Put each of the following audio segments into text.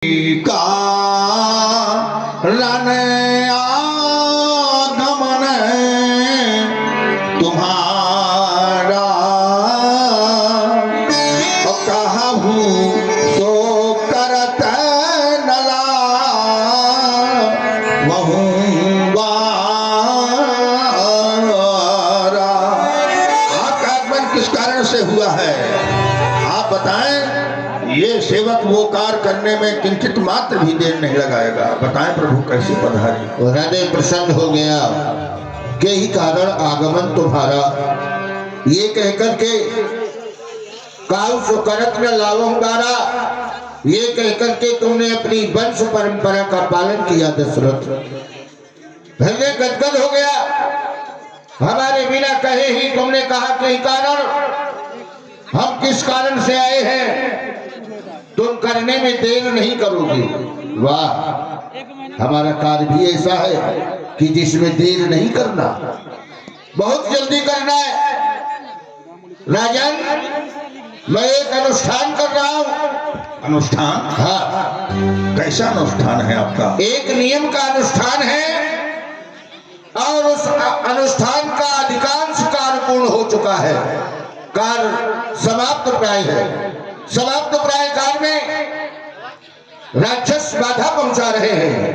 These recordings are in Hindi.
कारण आगमन तुम्हारा कहूँ सो करत नला आगमन किस कारण से हुआ है आप बताएं। ये सेवक वो कार्य करने में किंचित मात्र भी देर नहीं लगाएगा। बताएं प्रभु कैसे पधारी। हृदय प्रसन्न हो गया के ही कारण आगमन तुम्हारा, ये कहकर के काल सुकरत न लावंगारा, ये कहकर के तुमने अपनी वंश परंपरा का पालन किया दशरथ। हृदय गदगद हो गया। हमारे बिना कहे ही तुमने कहा के ही कारण, हम किस कारण से आए हैं, तुम करने में देर नहीं करोगे। वाह, हमारा कार्य भी ऐसा है कि जिसमें देर नहीं करना, बहुत जल्दी करना है। राजन, मैं एक अनुष्ठान कर रहा हूं। अनुष्ठान? हाँ। कैसा अनुष्ठान है आपका? एक नियम का अनुष्ठान है और उस अनुष्ठान का अधिकांश कार्य पूर्ण हो चुका है। कार्य समाप्त प्राय है। समाप्त प्राय काल में राक्षस बाधा पहुंचा रहे हैं।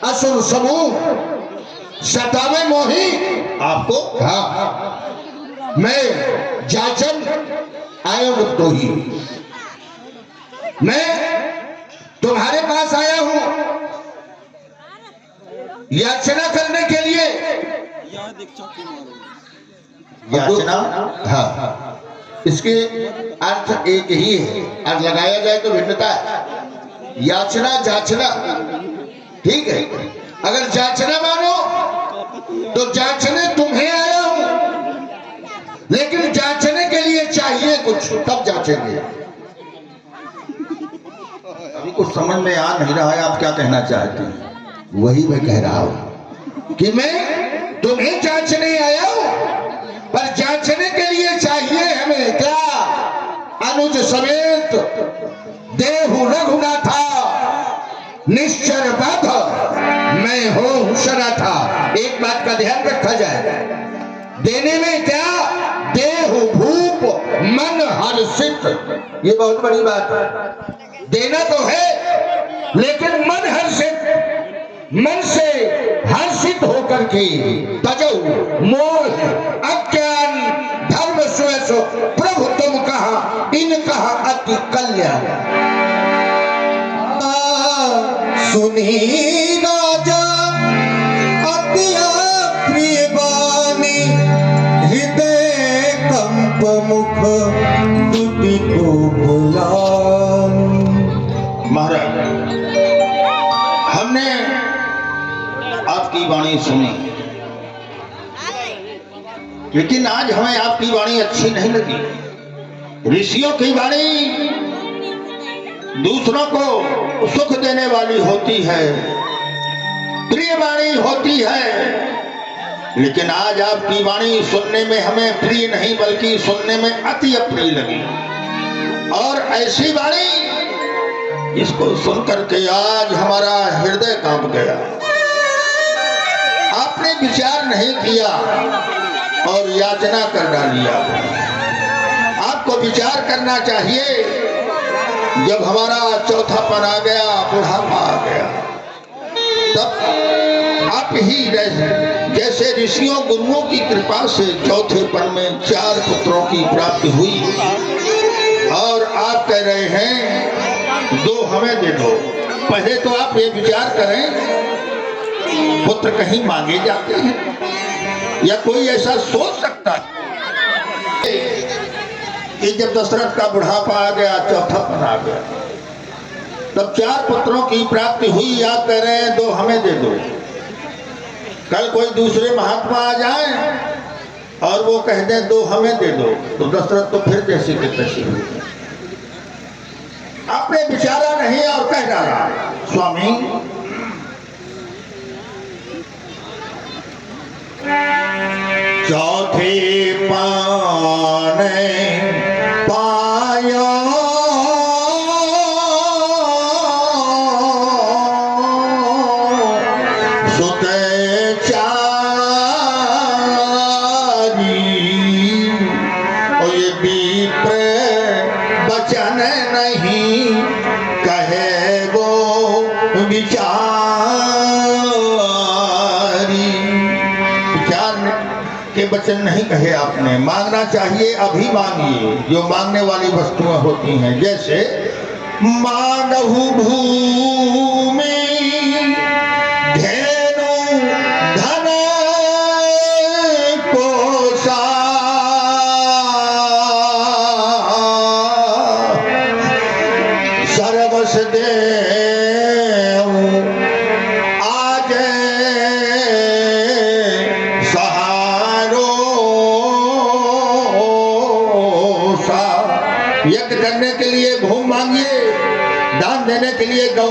असुर समूह सतावे मोही आपको? हाँ, मैं जाचन आया तो ही मैं तुम्हारे पास आया हूं याचना करने के लिए। याचना? हाँ, इसके अर्थ एक ही है, अर्थ लगाया जाए तो भिन्नता है। याचना जाचना, ठीक है। अगर जाचना मानो तो जांचने तुम्हें आया हूं, लेकिन जांचने के लिए चाहिए कुछ, तब जांचेंगे। अभी कुछ समझ में आ नहीं रहा है आप क्या कहना चाहते हैं। वही मैं कह रहा हूं कि मैं तुम्हें जांचने आया हूं, पर जांचने के लिए चाहिए हमें क्या? अनुज समेत देहु रघुनाथा, निश्चर बध मैं हो शरा था। एक बात का ध्यान रखा जाए, देने में क्या? देहु भूप मन हर्षित, ये बहुत बड़ी बात है। देना तो है, लेकिन मन हर्षित, मन से हर्षित होकर के तजो मोह अज्ञान धर्म स्वेष प्रभु तुम कहा इन कहा अति कल्याण। सुनी राजा अति प्रिय वाणी, हृदय कंप मुख दुति को बुला। महाराज, हमने आपकी वाणी सुनी, लेकिन आज हमें आपकी वाणी अच्छी नहीं लगी। ऋषियों की वाणी दूसरों को सुख देने वाली होती है, प्रिय वाणी होती है, लेकिन आज आपकी वाणी सुनने में हमें प्रिय नहीं बल्कि सुनने में अति अप्रिय लगी। और ऐसी वाणी इसको सुनकर के आज हमारा हृदय कांप गया। आपने विचार नहीं किया और याचना कर डाली। आपको विचार करना चाहिए। जब हमारा चौथापन आ गया, बुढ़ापा आ गया, तब आप ही जैसे ऋषियों गुरुओं की कृपा से चौथेपन में 4 पुत्रों की प्राप्ति हुई, और आप कह रहे हैं 2 हमें दे दो। पहले तो आप ये विचार करें, पुत्र कहीं मांगे जाते हैं या कोई ऐसा सोच सकता है कि जब दशरथ का बुढ़ापा आ गया, चौथापन आ गया, तब 4 पुत्रों की प्राप्ति हुई, आप कह रहे हैं 2 हमें दे दो। कल कोई दूसरे महात्मा आ जाए और वो कह दे 2 हमें दे दो, तो दशरथ तो फिर जैसे के तैसे हुए। आपने विचारा नहीं और कह डाला। स्वामी, चौथे पाने पाया वचन नहीं कहे आपने। मांगना चाहिए, अभी मांगिए जो मांगने वाली वस्तुएं होती हैं। जैसे मांगहु भूमि धेनु धन कोसा, सर्वस देव आज सहारो सा। यज्ञ करने के लिए भूमि मांगिए, दान देने के लिए गौ